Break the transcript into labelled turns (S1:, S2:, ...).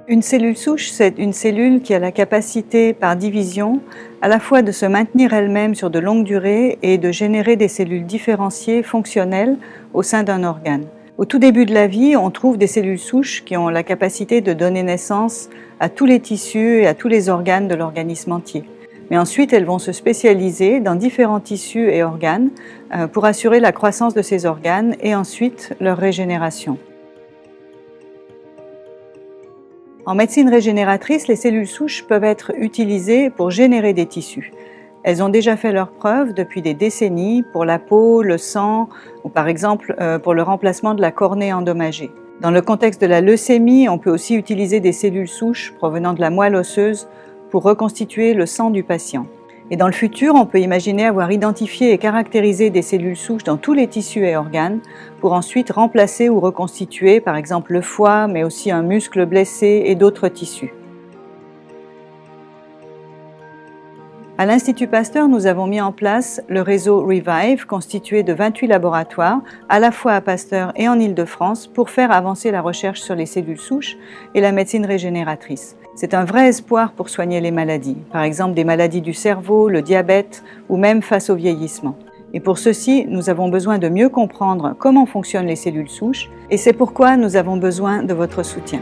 S1: Une cellule souche, c'est une cellule qui a la capacité, par division, à la fois de se maintenir elle-même sur de longues durées et de générer des cellules différenciées fonctionnelles au sein d'un organe. Au tout début de la vie, on trouve des cellules souches qui ont la capacité de donner naissance à tous les tissus et à tous les organes de l'organisme entier. Mais ensuite, elles vont se spécialiser dans différents tissus et organes pour assurer la croissance de ces organes et ensuite leur régénération. En médecine régénératrice, les cellules souches peuvent être utilisées pour générer des tissus. Elles ont déjà fait leurs preuves depuis des décennies pour la peau, le sang ou par exemple pour le remplacement de la cornée endommagée. Dans le contexte de la leucémie, on peut aussi utiliser des cellules souches provenant de la moelle osseuse pour reconstituer le sang du patient. Et dans le futur, on peut imaginer avoir identifié et caractérisé des cellules souches dans tous les tissus et organes pour ensuite remplacer ou reconstituer par exemple le foie, mais aussi un muscle blessé et d'autres tissus. À l'Institut Pasteur, nous avons mis en place le réseau Revive, constitué de 28 laboratoires, à la fois à Pasteur et en Île-de-France, pour faire avancer la recherche sur les cellules souches et la médecine régénératrice. C'est un vrai espoir pour soigner les maladies, par exemple des maladies du cerveau, le diabète ou même face au vieillissement. Et pour ceci, nous avons besoin de mieux comprendre comment fonctionnent les cellules souches et c'est pourquoi nous avons besoin de votre soutien.